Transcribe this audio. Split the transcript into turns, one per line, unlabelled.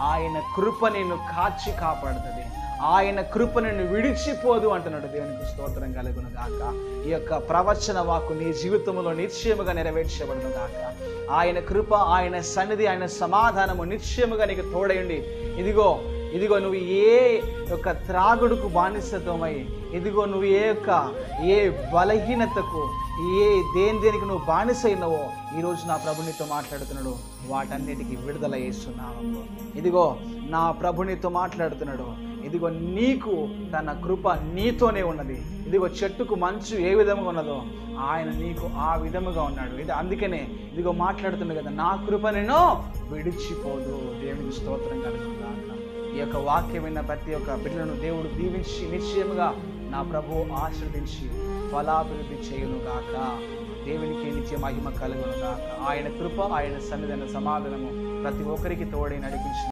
ఆయన కృప నిన్ను కాచి కాపాడుతుంది, ఆయన కృప నిన్ను విడిచిపోదు అంటున్నాడు. దేవునికి స్తోత్రం కలుగును గాక. ఈ యొక్క ప్రవచన వాక్కు నీ జీవితంలో నిశ్చయముగా నెరవేర్చబడును గాక. ఆయన కృప, ఆయన సన్నిధి, ఆయన సమాధానము నిశ్చయముగా నీకు తోడయండి. ఇదిగో నువ్వు ఏ యొక్క త్రాగుడుకు బానిసత్వమై, ఇదిగో నువ్వు ఏ బలహీనతకు, దేనికి నువ్వు బానిసైనవో ఈరోజు నా ప్రభు నీతో మాట్లాడుతున్నాడు. వాటన్నిటికీ విడుదల చేస్తున్నాము. ఇదిగో నా ప్రభు నీతో మాట్లాడుతున్నాడు. ఇదిగో నీకు తన కృప నీతోనే ఉన్నది. ఇదిగో చెట్టుకు మంచు ఏ విధముగా ఉన్నదో ఆయన నీకు ఆ విధముగా ఉన్నాడు. అందుకనే ఇదిగో మాట్లాడుతున్నాడు కదా, నా కృప నేను విడిచిపోదు. దేవునికి స్తోత్రం కలుగును గాక. ఈ యొక్క వాక్యం విన్న ప్రతి ఒక్క బిడ్డలను దేవుడు దీవించి నిశ్చయముగా నా ప్రభువు ఆశీర్వదించి ఫలాభివృద్ధి చేయును గాక. దేవునికి నిత్య మహిమ కలుగును గాక. ఆయన కృప, ఆయన సన్నిధి, సమాధానము ప్రతి ఒక్కరికి తోడై నడిపించి